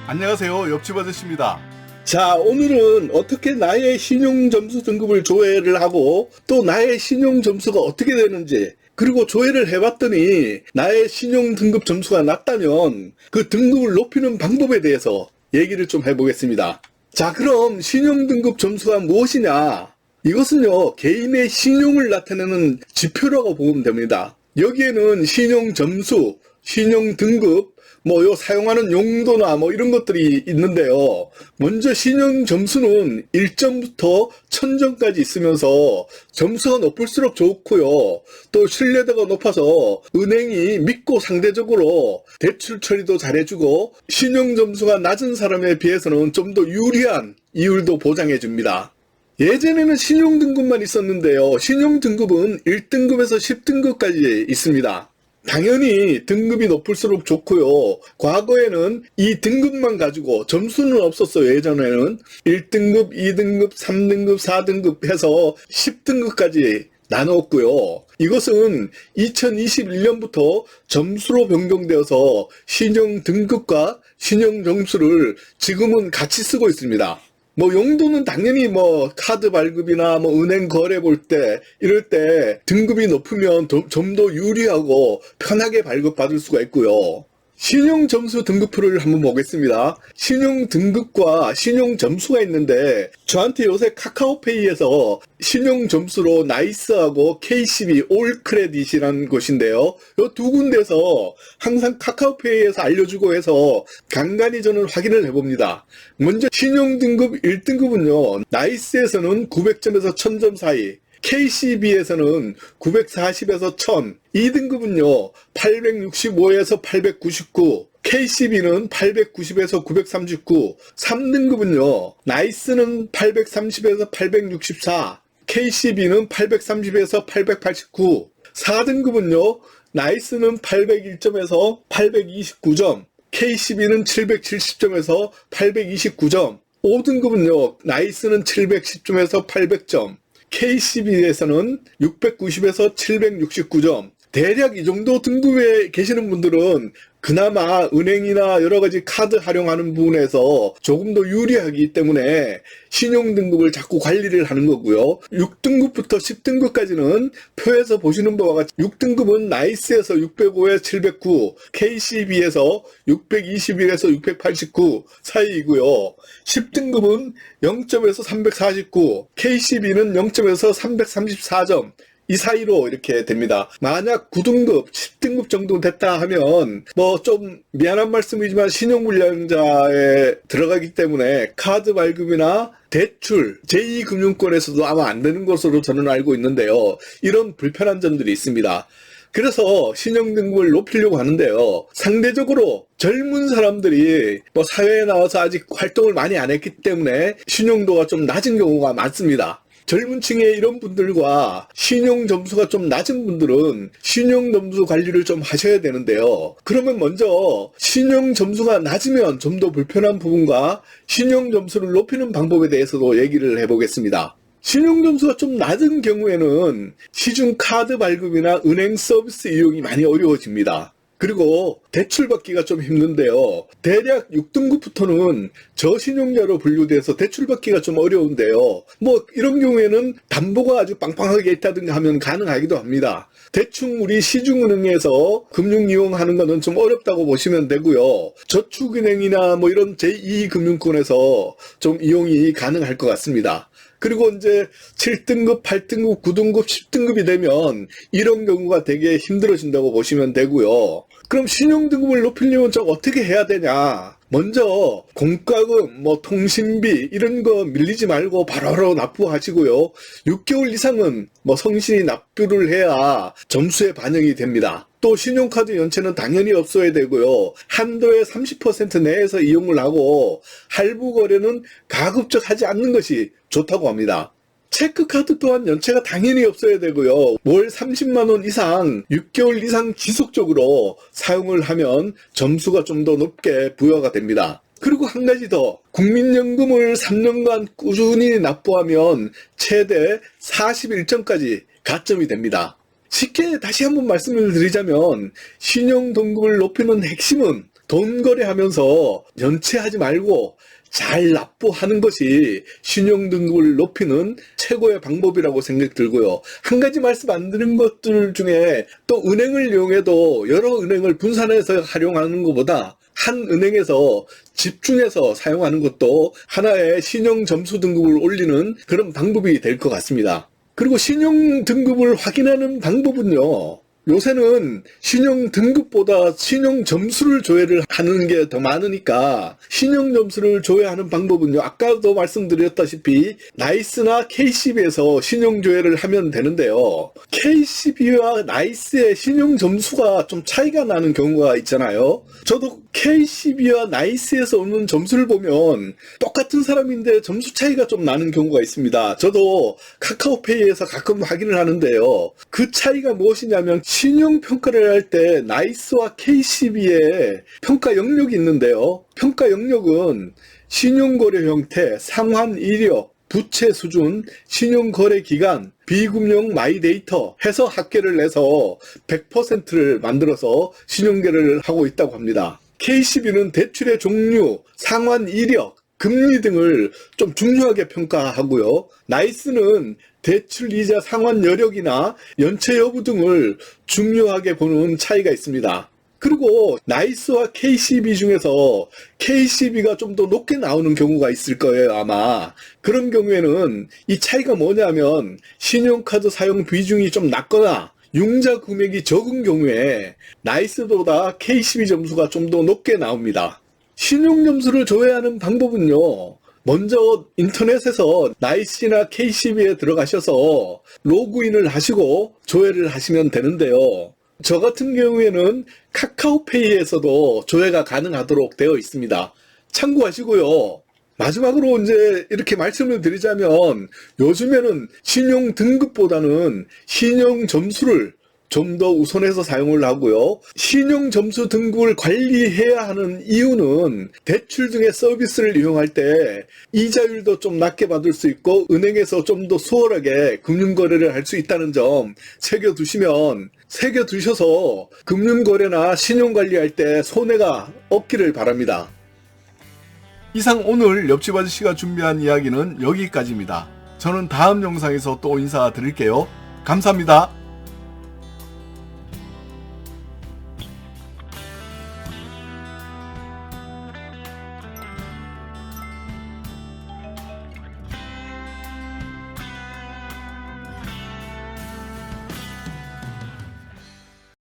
안녕하세요. 옆집 아저씨입니다. 자, 오늘은 어떻게 나의 신용점수 등급을 조회를 하고 또 나의 신용점수가 어떻게 되는지, 그리고 조회를 해봤더니 나의 신용등급 점수가 낮다면 그 등급을 높이는 방법에 대해서 얘기를 좀 해보겠습니다. 자, 그럼 신용등급 점수가 무엇이냐? 이것은요, 개인의 신용을 나타내는 지표라고 보면 됩니다. 여기에는 신용점수, 신용등급, 요 사용하는 용도나 이런 것들이 있는데요. 먼저 신용점수는 1점부터 1000점까지 있으면서 점수가 높을수록 좋고요. 또 신뢰도가 높아서 은행이 믿고 상대적으로 대출 처리도 잘해주고 신용점수가 낮은 사람에 비해서는 좀 더 유리한 이율도 보장해줍니다. 예전에는 신용등급만 있었는데요. 신용등급은 1등급에서 10등급까지 있습니다. 당연히 등급이 높을수록 좋고요. 과거에는 이 등급만 가지고 점수는 없었어요. 예전에는 1등급, 2등급, 3등급, 4등급 해서 10등급까지 나눴고요. 이것은 2021년부터 점수로 변경되어서 신용 등급과 신용 점수를 지금은 같이 쓰고 있습니다. 용도는 당연히 카드 발급이나 은행 거래 볼 때 이럴 때 등급이 높으면 좀 더 유리하고 편하게 발급받을 수가 있고요. 신용 점수 등급표를 한번 보겠습니다. 신용 등급과 신용 점수가 있는데 저한테 요새 카카오페이에서 신용 점수로 나이스하고 KCB 올 크레딧이라는 곳인데요. 이 두 군데서 항상 카카오페이에서 알려주고 해서 간간히 저는 확인을 해봅니다. 먼저 신용 등급 1등급은요. 나이스에서는 900점에서 1000점 사이, KCB에서는 940에서 1000, 2등급은요 865에서 899, KCB는 890에서 939, 3등급은요 나이스는 830에서 864, KCB는 830에서 889, 4등급은요 나이스는 801점에서 829점, KCB는 770점에서 829점, 5등급은요 나이스는 710점에서 800점, KCB에서는 690에서 769점. 대략 이 정도 등급에 계시는 분들은 그나마 은행이나 여러 가지 카드 활용하는 부분에서 조금 더 유리하기 때문에 신용 등급을 자꾸 관리를 하는 거고요. 6등급부터 10등급까지는 표에서 보시는 바와 같이 6등급은 나이스에서 605에서 709, KCB에서 621에서 689 사이이고요. 10등급은 0점에서 349, KCB는 0점에서 334점. 이 사이로 이렇게 됩니다. 만약 9등급, 10등급 정도 됐다 하면 좀 미안한 말씀이지만 신용불량자에 들어가기 때문에 카드 발급이나 대출, 제2금융권에서도 아마 안 되는 것으로 저는 알고 있는데요. 이런 불편한 점들이 있습니다. 그래서 신용등급을 높이려고 하는데요. 상대적으로 젊은 사람들이 사회에 나와서 아직 활동을 많이 안 했기 때문에 신용도가 좀 낮은 경우가 많습니다. 젊은 층의 이런 분들과 신용 점수가 좀 낮은 분들은 신용 점수 관리를 좀 하셔야 되는데요. 그러면 먼저 신용 점수가 낮으면 좀 더 불편한 부분과 신용 점수를 높이는 방법에 대해서도 얘기를 해보겠습니다. 신용 점수가 좀 낮은 경우에는 시중 카드 발급이나 은행 서비스 이용이 많이 어려워집니다. 그리고 대출 받기가 좀 힘든데요. 대략 6등급부터는 저신용자로 분류돼서 대출 받기가 좀 어려운데요. 이런 경우에는 담보가 아주 빵빵하게 있다든가 하면 가능하기도 합니다. 대충 우리 시중은행에서 금융 이용하는 거는 좀 어렵다고 보시면 되고요. 저축은행이나 이런 제2금융권에서 좀 이용이 가능할 것 같습니다. 그리고 이제 7등급, 8등급, 9등급, 10등급이 되면 이런 경우가 되게 힘들어진다고 보시면 되고요. 그럼 신용등급을 높이려면 좀 어떻게 해야 되냐? 먼저 공과금, 통신비 이런 거 밀리지 말고 바로바로 납부하시고요. 6개월 이상은 성실히 납부를 해야 점수에 반영이 됩니다. 또 신용카드 연체는 당연히 없어야 되고요. 한도의 30% 내에서 이용을 하고 할부 거래는 가급적 하지 않는 것이 좋다고 합니다. 체크카드 또한 연체가 당연히 없어야 되고요. 월 30만 원 이상 6개월 이상 지속적으로 사용을 하면 점수가 좀 더 높게 부여가 됩니다. 그리고 한 가지 더, 국민연금을 3년간 꾸준히 납부하면 최대 41점까지 가점이 됩니다. 쉽게 다시 한번 말씀을 드리자면 신용등급을 높이는 핵심은 돈 거래하면서 연체하지 말고 잘 납부하는 것이 신용등급을 높이는 최고의 방법이라고 생각 들고요. 한 가지 말씀 안 드린 것들 중에 또 은행을 이용해도 여러 은행을 분산해서 활용하는 것보다 한 은행에서 집중해서 사용하는 것도 하나의 신용 점수 등급을 올리는 그런 방법이 될 것 같습니다. 그리고 신용 등급을 확인하는 방법은요. 요새는 신용 등급보다 신용 점수를 조회를 하는 게 더 많으니까 신용 점수를 조회하는 방법은요. 아까도 말씀드렸다시피 나이스나 KCB에서 신용 조회를 하면 되는데요. KCB와 나이스의 신용 점수가 좀 차이가 나는 경우가 있잖아요. 저도 KCB와 나이스에서 오는 점수를 보면 똑같은 사람인데 점수 차이가 좀 나는 경우가 있습니다. 저도 카카오페이에서 가끔 확인을 하는데요. 그 차이가 무엇이냐면 신용평가를 할 때 나이스와 KCB의 평가 영역이 있는데요. 평가 영역은 신용거래 형태, 상환 이력, 부채 수준, 신용거래 기간, 비금융 마이데이터 해서 합계를 내서 100%를 만들어서 신용거래를 하고 있다고 합니다. KCB는 대출의 종류, 상환 이력, 금리 등을 좀 중요하게 평가하고요. 나이스는 대출 이자 상환 여력이나 연체 여부 등을 중요하게 보는 차이가 있습니다. 그리고 나이스와 KCB 중에서 KCB가 좀 더 높게 나오는 경우가 있을 거예요, 아마. 그런 경우에는 이 차이가 뭐냐면 신용카드 사용 비중이 좀 낮거나 융자 금액이 적은 경우에 나이스보다 KCB 점수가 좀 더 높게 나옵니다. 신용 점수를 조회하는 방법은요. 먼저 인터넷에서 나이스나 KCB에 들어가셔서 로그인을 하시고 조회를 하시면 되는데요. 저 같은 경우에는 카카오페이에서도 조회가 가능하도록 되어 있습니다. 참고하시고요. 마지막으로 이제 이렇게 말씀을 드리자면 요즘에는 신용 등급보다는 신용 점수를 좀 더 우선해서 사용을 하고요. 신용 점수 등급을 관리해야 하는 이유는 대출 등의 서비스를 이용할 때 이자율도 좀 낮게 받을 수 있고 은행에서 좀 더 수월하게 금융거래를 할 수 있다는 점 새겨두셔서 금융거래나 신용관리할 때 손해가 없기를 바랍니다. 이상 오늘 옆집 아저씨가 준비한 이야기는 여기까지입니다. 저는 다음 영상에서 또 인사드릴게요. 감사합니다.